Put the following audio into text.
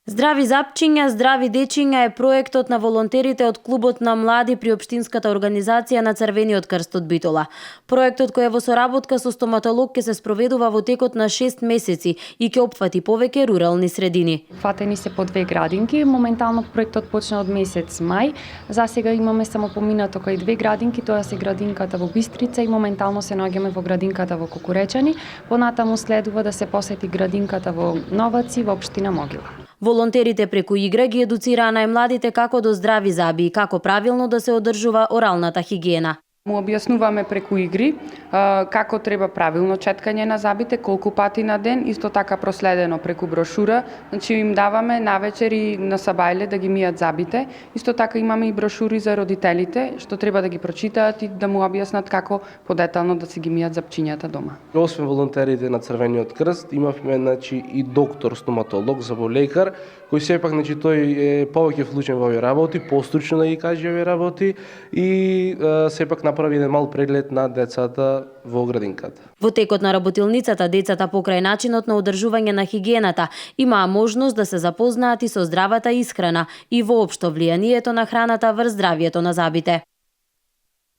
Здрави запчиња, здрави дечиња е проектот на волонтерите од Клубот на млади при Општинската организација на Црвениот крст од Битола. Проектот кој е во соработка со стоматолог ќе се спроведува во текот на 6 месеци и ќе опфати повеќе рурални средини. Фатени се по 2 градинки, моментално проектот почна од месец мај. За сега имаме само поминато кај 2 градинки, тоа се градинката во Бистрица и моментално се наоѓаме во градинката во Кукуречани. Понатаму следува да се посети градинката во Новаци во општина Могила. Волонтерите преку игра ги едуцираа најмладите како до здрави заби и како правилно да се одржува оралната хигиена. Му објаснуваме преку игри како треба правилно четкање на забите, колку пати на ден, исто така проследено преку брошура. Значи им даваме навечер и на сабајле да ги мијат забите. Исто така имаме и брошури за родителите, што треба да ги прочитаат и да му објаснат како подетално да си ги мијат запчињата дома. Освен волонтерите на Црвениот крст, имавме и доктор стоматолог, заболекар, кој сепак тој е повеќе вклучен во овие работи, постручно да ги каже овие работи и сепак направи еден мал преглед на децата во градинката. Во текот на работилницата, децата покрај начинот на одржување на хигиената имаа можност да се запознаат и со здравата исхрана и воопшто влијанието на храната врз здравието на забите.